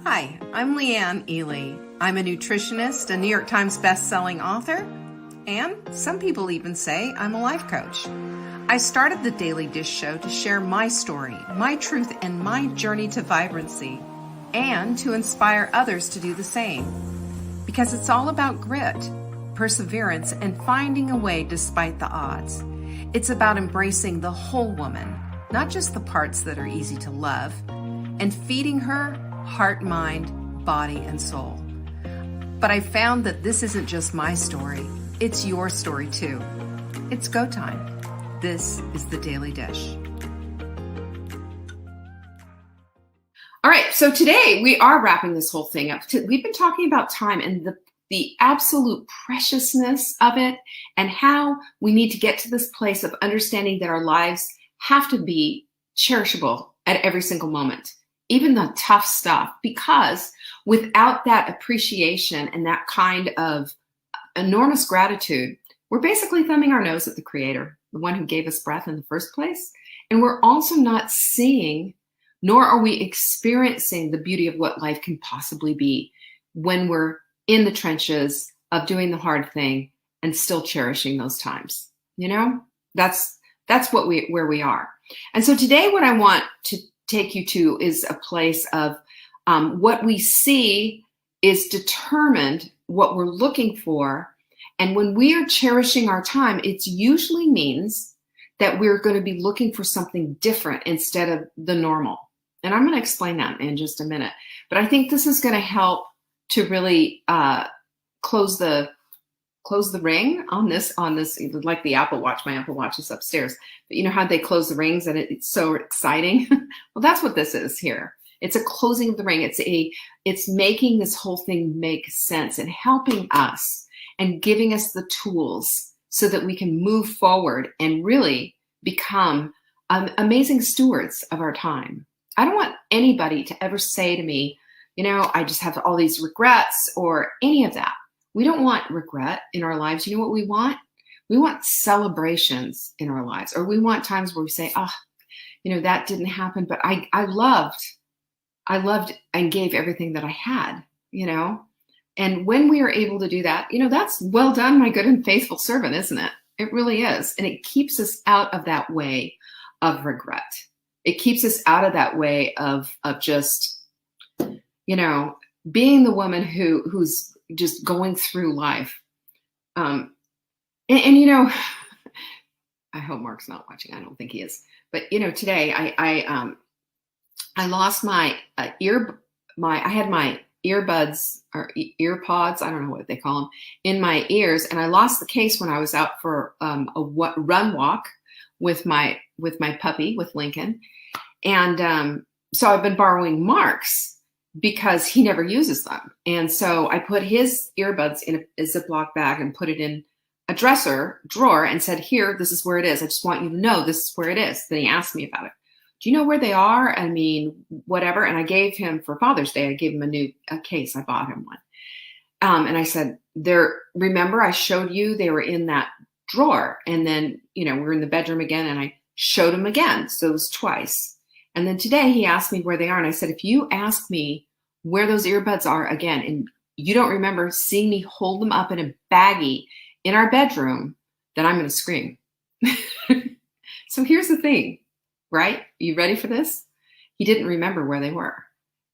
Hi, I'm Leanne Ely. I'm a nutritionist, a New York Times best-selling author, and some people even say I'm a life coach. I started the Daily Dish Show to share my story, my truth, and my journey to vibrancy, and to inspire others to do the same. Because it's all about grit, perseverance, and finding a way despite the odds. It's about embracing the whole woman, not just the parts that are easy to love, and feeding her heart, mind, body, and soul. But I found that this isn't just my story, it's your story too. It's go time. This is the Daily Dish. All right, so today we are wrapping this whole thing up. We've been talking about time and the absolute preciousness of it, and how we need to get to this place of understanding that our lives have to be cherishable at every single moment. Even the tough stuff, because without that appreciation and that kind of enormous gratitude, we're basically thumbing our nose at the Creator, the one who gave us breath in the first place. And we're also not seeing, nor are we experiencing the beauty of what life can possibly be when we're in the trenches of doing the hard thing and still cherishing those times. You know, that's where we are. And so today what I want to take you to is a place of what we see is determined what we're looking for. And when we are cherishing our time, it usually means that we're going to be looking for something different instead of the normal. And I'm going to explain that in just a minute. But I think this is going to help to really close the ring on this, like the Apple Watch. My Apple Watch is upstairs. But you know how they close the rings and it's so exciting? Well, that's what this is here. It's a closing of the ring. It's making this whole thing make sense and helping us and giving us the tools so that we can move forward and really become amazing stewards of our time. I don't want anybody to ever say to me, you know, I just have all these regrets or any of that. We don't want regret in our lives. You know what we want? We want celebrations in our lives, or we want times where we say, oh, you know, that didn't happen, but I loved and gave everything that I had, you know? And when we are able to do that, you know, that's well done, my good and faithful servant, isn't it? It really is. And it keeps us out of that way of regret. It keeps us out of that way of just, you know, being the woman who's just going through life. And you know, I hope Mark's not watching. I don't think he is. But you know, today I lost my I had my earbuds or earpods, I don't know what they call them, in my ears, and I lost the case when I was out for a run walk with my puppy, with Lincoln, and so I've been borrowing Mark's because he never uses them. And so I put his earbuds in a Ziploc bag and put it in a drawer and said, here, this is where it is. I just want you to know this is where it is. Then he asked me about it. Do you know where they are? I mean, whatever. And I gave him, for Father's Day, I gave him a case. I bought him one. And I said, remember I showed you they were in that drawer. And then, you know, we're in the bedroom again and I showed him again. So it was twice. And then today he asked me where they are. And I said, if you ask me where those earbuds are again, and you don't remember seeing me hold them up in a baggie in our bedroom, then I'm going to scream. So here's the thing, right? You ready for this? He didn't remember where they were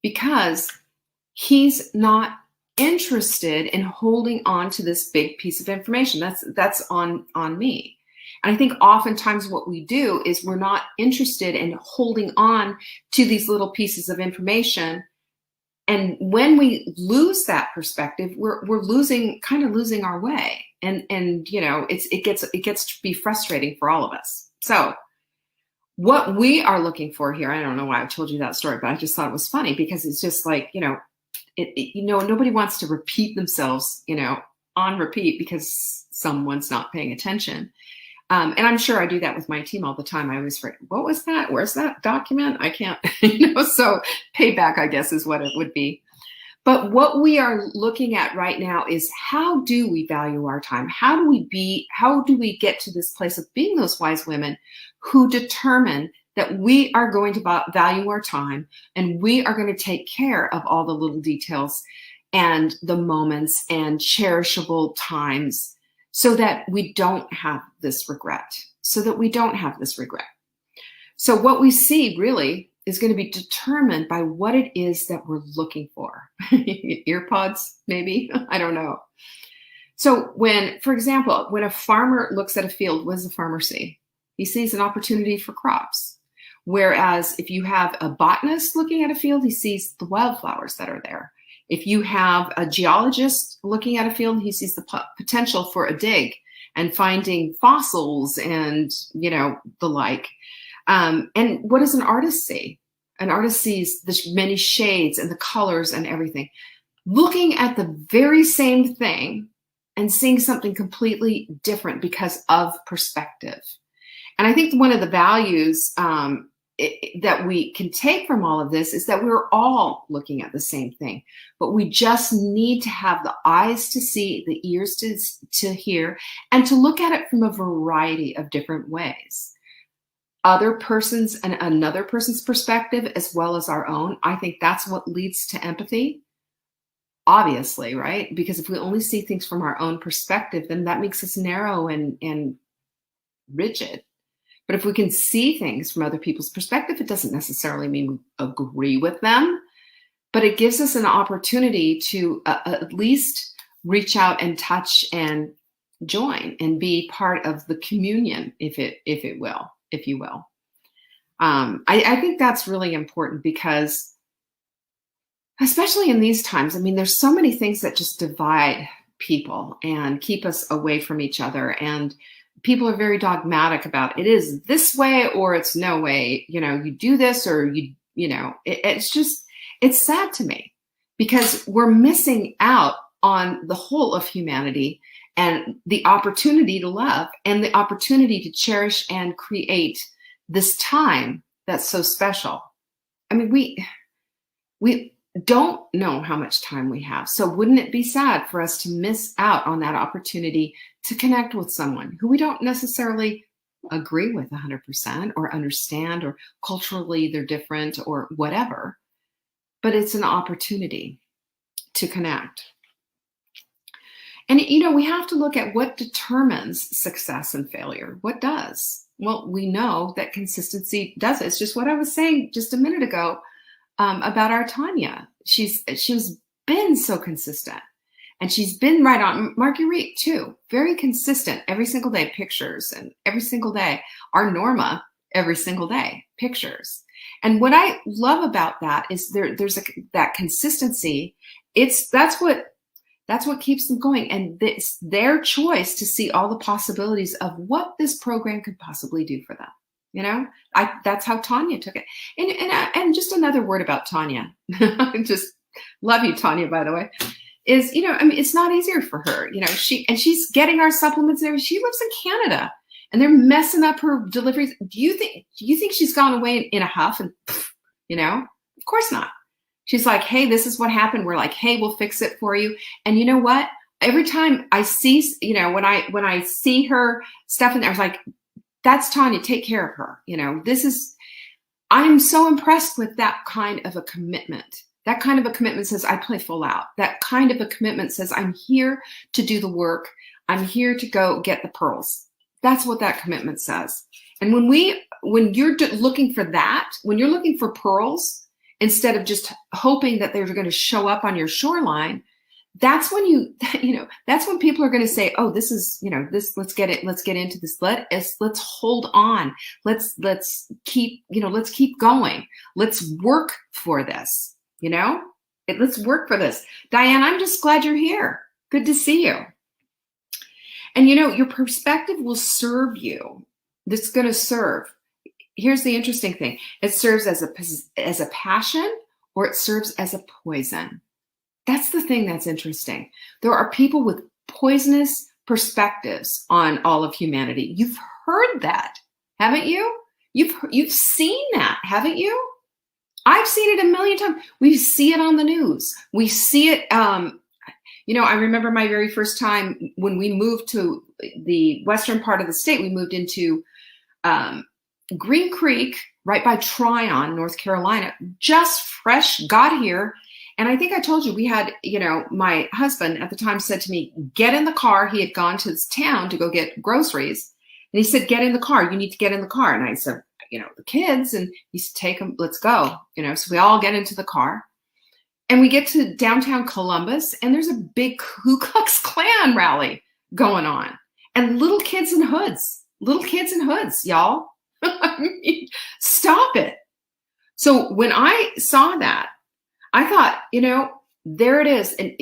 because he's not interested in holding on to this big piece of information. That's on me. And I think oftentimes what we do is we're not interested in holding on to these little pieces of information. And when we lose that perspective, we're losing our way. And you know, it gets to be frustrating for all of us. So what we are looking for here, I don't know why I told you that story, but I just thought it was funny because it's just like, you know, you know, nobody wants to repeat themselves, you know, on repeat because someone's not paying attention. And I'm sure I do that with my team all the time. I always forget, what was that? Where's that document? I can't, you know, so payback, I guess, is what it would be. But what we are looking at right now is how do we value our time? How do we get to this place of being those wise women who determine that we are going to value our time, and we are going to take care of all the little details and the moments and cherishable times so that we don't have this regret. So what we see really is going to be determined by what it is that we're looking for. Ear pods, maybe? I don't know. So for example, when a farmer looks at a field, what does the farmer see? He sees an opportunity for crops. Whereas if you have a botanist looking at a field, he sees the wildflowers that are there. If you have a geologist looking at a field, he sees the potential for a dig and finding fossils and, the like. And what does an artist see? An artist sees the many shades and the colors and everything. Looking at the very same thing and seeing something completely different because of perspective. And I think one of the values that we can take from all of this is that we're all looking at the same thing, but we just need to have the eyes to see, the ears to hear, and to look at it from a variety of different ways. Other persons and another person's perspective as well as our own. I think that's what leads to empathy. Obviously, right? Because if we only see things from our own perspective, then that makes us narrow and rigid. But if we can see things from other people's perspective, it doesn't necessarily mean we agree with them, but it gives us an opportunity to at least reach out and touch and join and be part of the communion, if you will. I think that's really important because, especially in these times, there's so many things that just divide people and keep us away from each other. And people are very dogmatic about it is this way or it's no way, you do this or it's sad to me because we're missing out on the whole of humanity and the opportunity to love and the opportunity to cherish and create this time that's so special. We don't know how much time we have. So wouldn't it be sad for us to miss out on that opportunity to connect with someone who we don't necessarily agree with 100% or understand, or culturally they're different or whatever, but it's an opportunity to connect. And, we have to look at what determines success and failure. What does? Well, we know that consistency does it. It's just what I was saying just a minute ago about our Tanya. She's been so consistent, and she's been right on. Marguerite too, very consistent every single day, pictures, and every single day. Our Norma, every single day, pictures. And what I love about that is there's that consistency. That's what keeps them going, and it's their choice to see all the possibilities of what this program could possibly do for them. That's how Tanya took it. And just another word about Tanya. I just love you, Tanya, by the way, is, it's not easier for her. She's getting our supplements there. She lives in Canada and they're messing up her deliveries. Do you think she's gone away in a huff and, of course not. She's like, hey, this is what happened. We're like, hey, we'll fix it for you. And you know what? Every time I see, when I see her stuff in there, I was like, that's Tanya, take care of her. I'm so impressed with that kind of a commitment. That kind of a commitment says, I play full out. That kind of a commitment says, I'm here to do the work. I'm here to go get the pearls. That's what that commitment says. And when you're looking for that, when you're looking for pearls, instead of just hoping that they're going to show up on your shoreline, that's when that's when people are going to say, oh, this is, let's get into this. Let's hold on. Let's keep going. Let's work for this, let's work for this. Diane, I'm just glad you're here. Good to see you. And your perspective will serve you. It's going to serve. Here's the interesting thing. It serves as a passion, or it serves as a poison. That's the thing that's interesting. There are people with poisonous perspectives on all of humanity. You've heard that, haven't you? You've seen that, haven't you? I've seen it a million times. We see it on the news. We see it. I remember my very first time when we moved to the western part of the state. We moved into Green Creek, right by Tryon, North Carolina, just fresh got here. And I think I told you we had, my husband at the time said to me, get in the car. He had gone to this town to go get groceries. And he said, get in the car. You need to get in the car. And I said, the kids. And he said, take them, let's go. So we all get into the car. And we get to downtown Columbus, and there's a big Ku Klux Klan rally going on. And little kids in hoods, y'all. I mean, stop it. So when I saw that, I thought, there it is. And,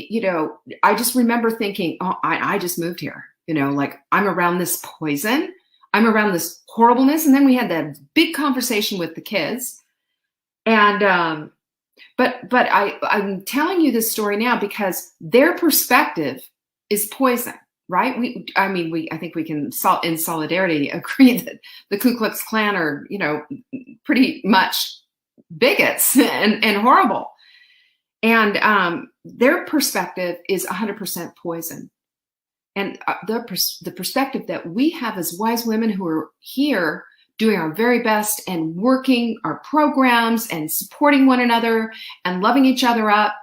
I just remember thinking, oh, I just moved here, like I'm around this poison. I'm around this horribleness. And then we had that big conversation with the kids. And, but I'm telling you this story now because their perspective is poison, right? I think we can in solidarity agree that the Ku Klux Klan are, pretty much bigots and horrible. And their perspective is 100% poison. And the perspective that we have as wise women who are here doing our very best and working our programs and supporting one another and loving each other up,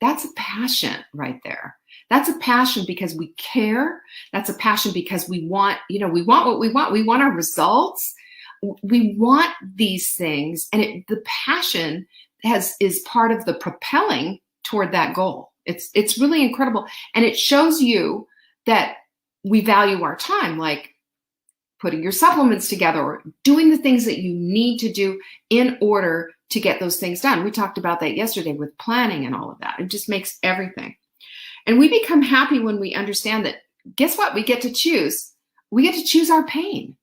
that's a passion right there. That's a passion because we care. That's a passion because we want what we want. We want our results. We want these things. And the passion is part of the propelling toward that goal. It's really incredible. And it shows you that we value our time, like putting your supplements together or doing the things that you need to do in order to get those things done. We talked about that yesterday with planning and all of that. It just makes everything. And we become happy when we understand that, guess what? We get to choose. We get to choose our pain.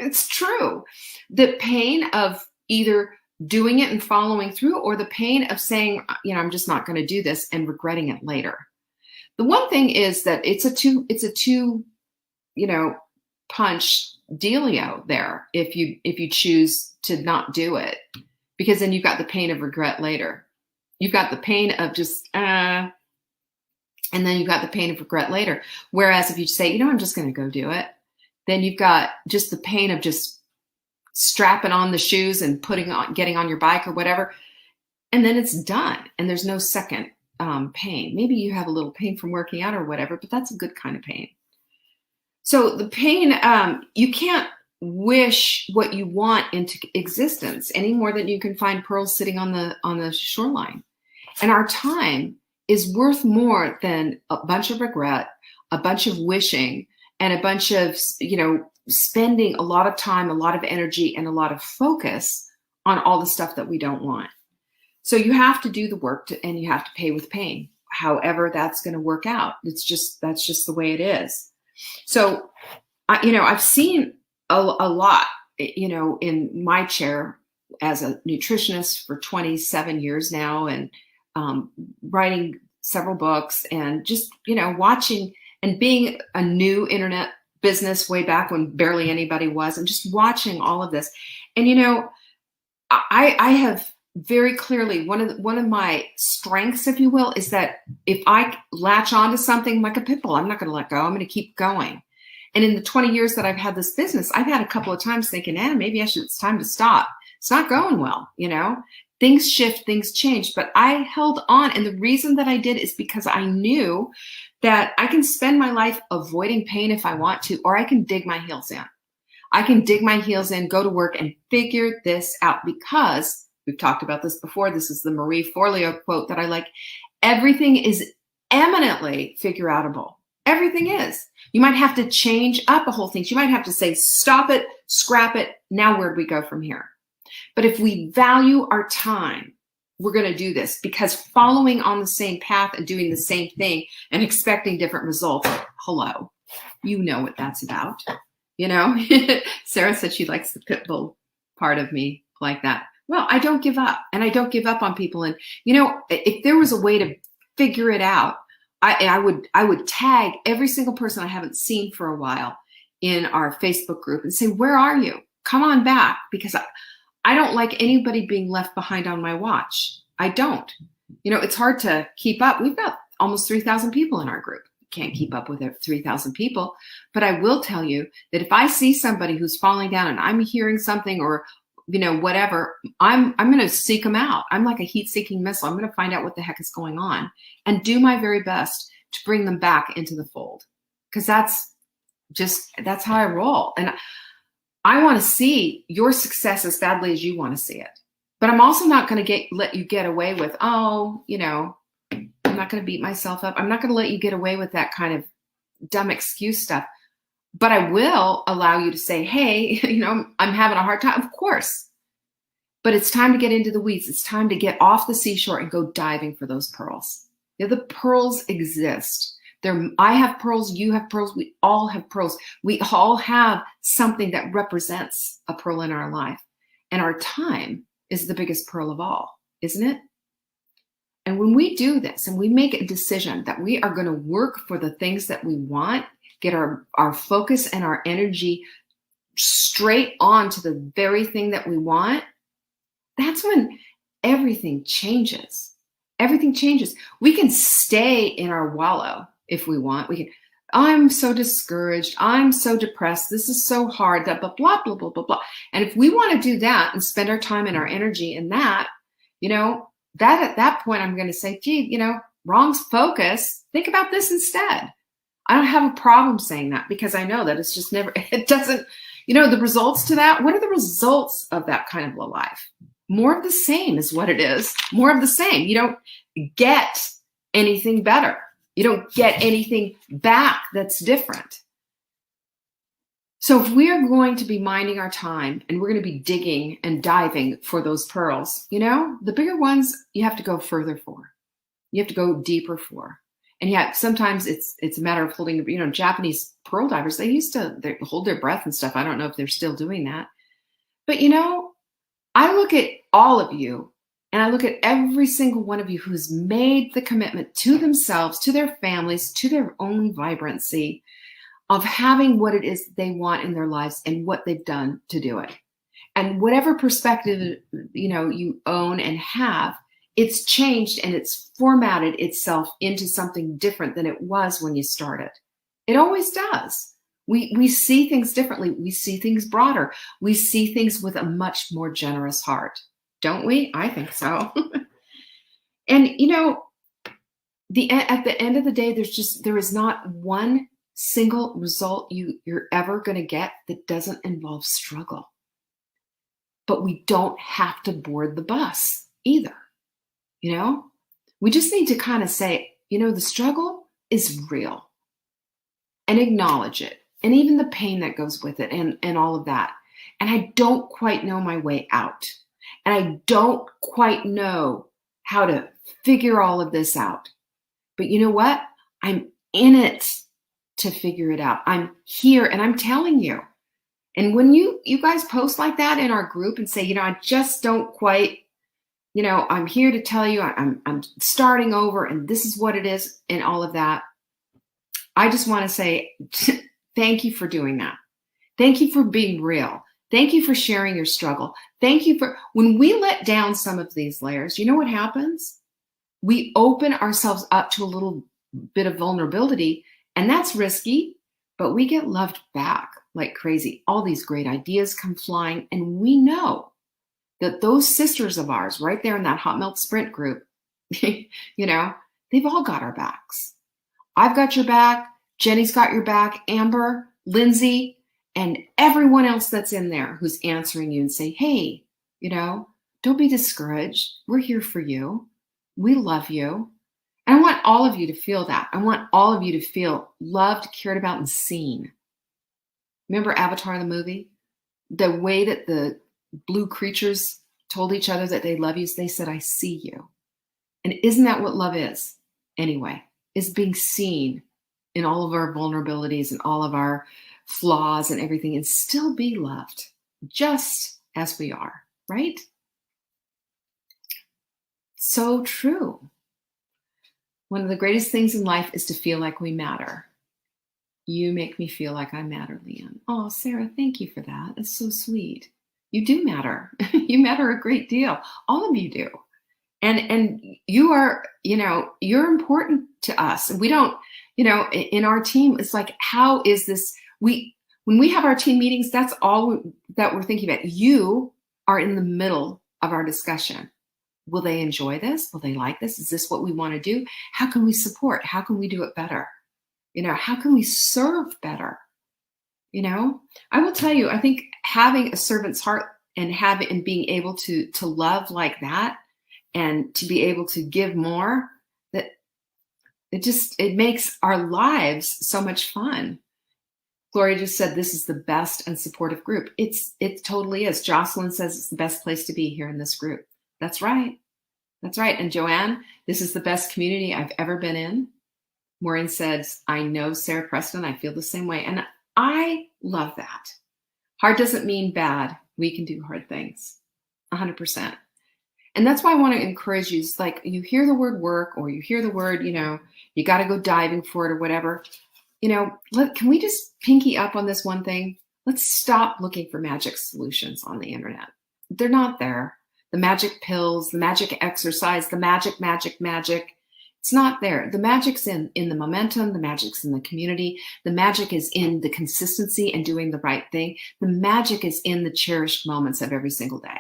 It's true. The pain of either doing it and following through, or the pain of saying, I'm just not going to do this and regretting it later. The one thing is that it's a two, punch dealio there if you choose to not do it, because then you've got the pain of regret later. You've got the pain of just and then you've got the pain of regret later. Whereas if you say, I'm just going to go do it, then you've got just the pain of just strapping on the shoes and getting on your bike or whatever, and then it's done and there's no second pain. Maybe you have a little pain from working out or whatever, but that's a good kind of pain. So the pain, you can't wish what you want into existence any more than you can find pearls sitting on the shoreline. And our time is worth more than a bunch of regret, a bunch of wishing, and a bunch of, spending a lot of time, a lot of energy, and a lot of focus on all the stuff that we don't want. So you have to do the work and you have to pay with pain. However, that's going to work out. That's just the way it is. So, I've seen a lot, in my chair as a nutritionist for 27 years now, and writing several books, and just, watching and being a new internet business way back when barely anybody was, and just watching all of this. And, I have very clearly, one of my strengths, if you will, is that if I latch onto something like a pit bull, I'm not going to let go. I'm going to keep going. And in the 20 years that I've had this business, I've had a couple of times thinking, maybe it's time to stop. It's not going well. Things shift, things change, but I held on. And the reason that I did is because I knew that I can spend my life avoiding pain if I want to, or I can dig my heels in. I can dig my heels in, go to work, and figure this out, because we've talked about this before. This is the Marie Forleo quote that I like. Everything is eminently figure outable. Everything is. You might have to change up a whole thing. You might have to say, stop it, scrap it. Now where do we go from here? But if we value our time, we're going to do this, because following on the same path and doing the same thing and expecting different results, hello, you know what that's about. Sarah said she likes the pit bull part of me like that. Well, I don't give up, and I don't give up on people. And, if there was a way to figure it out, I would tag every single person I haven't seen for a while in our Facebook group and say, where are you? Come on back, because I don't like anybody being left behind on my watch. I don't. It's hard to keep up. We've got almost 3,000 people in our group. can't keep up with 3,000 people. But I will tell you that if I see somebody who's falling down and I'm hearing something or, whatever, I'm going to seek them out. I'm like a heat-seeking missile. I'm going to find out what the heck is going on and do my very best to bring them back into the fold. Because that's how I roll. And I want to see your success as badly as you want to see it. But I'm also not going to let you get away with, I'm not going to beat myself up. I'm not going to let you get away with that kind of dumb excuse stuff. But I will allow you to say, hey, I'm having a hard time. Of course. But it's time to get into the weeds. It's time to get off the seashore and go diving for those pearls. The pearls exist. I have pearls. You have pearls. We all have pearls. We all have something that represents a pearl in our life. And our time is the biggest pearl of all, isn't it? And when we do this and we make a decision that we are going to work for the things that we want, get our focus and our energy straight on to the very thing that we want, that's when everything changes. Everything changes. We can stay in our wallow if we want. I'm so discouraged. I'm so depressed. This is so hard. That blah, blah, blah, blah, blah, blah. And if we want to do that and spend our time and our energy in that, that at that point, I'm going to say, gee, wrong focus. Think about this instead. I don't have a problem saying that because I know that it's just it doesn't, the results to that. What are the results of that kind of a life? More of the same is what it is. More of the same. You don't get anything better. You don't get anything back that's different. So if we are going to be minding our time and we're going to be digging and diving for those pearls, the bigger ones you have to go further for. You have to go deeper for. And yet sometimes it's a matter of holding, Japanese pearl divers, they hold their breath and stuff. I don't know if they're still doing that. But I look at all of you and I look at every single one of you who's made the commitment to themselves, to their families, to their own vibrancy of having what it is they want in their lives and what they've done to do it. And whatever perspective, you own and have, it's changed and it's formatted itself into something different than it was when you started. It always does. We see things differently. We see things broader. We see things with a much more generous heart. Don't we? I think so. And, at the end of the day, there is not one single result you're ever going to get that doesn't involve struggle. But we don't have to board the bus either. We just need to kind of say, the struggle is real and acknowledge it. And even the pain that goes with it and all of that. And I don't quite know my way out. And I don't quite know how to figure all of this out. But you know what? I'm in it to figure it out. I'm here and I'm telling you. And when you guys post like that in our group and say, I just don't quite, I'm here to tell you I'm starting over and this is what it is and all of that. I just want to say thank you for doing that. Thank you for being real. Thank you for sharing your struggle. Thank you for, when we let down some of these layers, you know what happens? We open ourselves up to a little bit of vulnerability, and that's risky, but we get loved back like crazy. All these great ideas come flying, and we know that those sisters of ours right there in that Hot Melt Sprint group, they've all got our backs. I've got your back. Jenny's got your back. Amber, Lindsay, and everyone else that's in there who's answering you and say, hey, don't be discouraged. We're here for you. We love you. And I want all of you to feel that. I want all of you to feel loved, cared about, and seen. Remember Avatar, the movie? The way that the blue creatures told each other that they love you, they said, I see you. And isn't that what love is? Anyway, is being seen in all of our vulnerabilities and all of our flaws and everything, and still be loved just as we are, right? So true. One of the greatest things in life is to feel like we matter. You make me feel like I matter, Leanne. Oh, Sarah, thank you for that. That's so sweet. You do matter. You matter a great deal. All of you do. And you are, you're important to us. We don't, in our team, it's like, how is this? When we have our team meetings, that's all that we're thinking about. You are in the middle of our discussion. Will they enjoy this? Will they like this? Is this what we want to do? How can we support? How can we do it better? How can we serve better? I will tell you, I think having a servant's heart and being able to love like that and to be able to give more, that it makes our lives so much fun. Gloria just said this is the best and supportive group. It totally is. Jocelyn says it's the best place to be here in this group. That's right. That's right. And Joanne, this is the best community I've ever been in. Maureen says, I know Sarah Preston. I feel the same way. And I love that. Hard doesn't mean bad. We can do hard things. 100%. And that's why I want to encourage you. It's like you hear the word work or you hear the word, you got to go diving for it or whatever. Can we just pinky up on this one thing? Let's stop looking for magic solutions on the internet. They're not there. The magic pills, the magic exercise, the magic. It's not there. The magic's in the momentum. The magic's in the community. The magic is in the consistency and doing the right thing. The magic is in the cherished moments of every single day.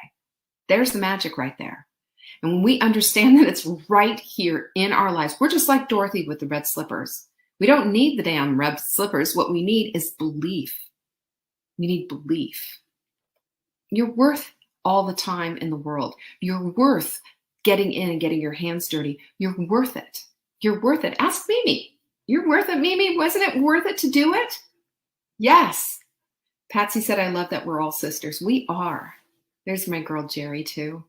There's the magic right there. And when we understand that it's right here in our lives, we're just like Dorothy with the red slippers. We don't need the damn red slippers. What we need is belief. We need belief. You're worth all the time in the world. You're worth getting in and getting your hands dirty. You're worth it. You're worth it. Ask Mimi. You're worth it, Mimi. Wasn't it worth it to do it? Yes. Patsy said, I love that we're all sisters. We are. There's my girl, Jerry, too.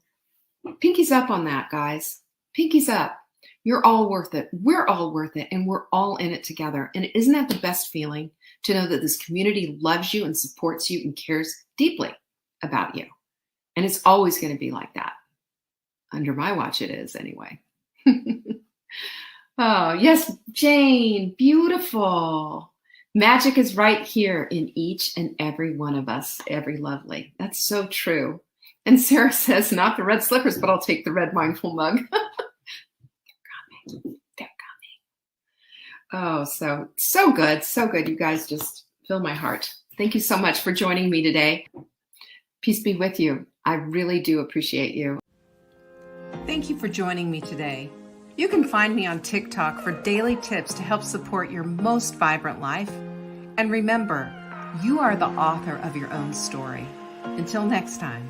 Pinkies up on that, guys. Pinkies up. You're all worth it. We're all worth it. And we're all in it together. And isn't that the best feeling to know that this community loves you and supports you and cares deeply about you? And it's always going to be like that. Under my watch, it is anyway. Oh, yes, Jane. Beautiful. Magic is right here in each and every one of us. Every lovely. That's so true. And Sarah says, not the red slippers, but I'll take the red mindful mug. They're coming. Oh, so good. So good. You guys just fill my heart. Thank you so much for joining me today. Peace be with you. I really do appreciate you. Thank you for joining me today. You can find me on TikTok for daily tips to help support your most vibrant life. And remember, you are the author of your own story. Until next time.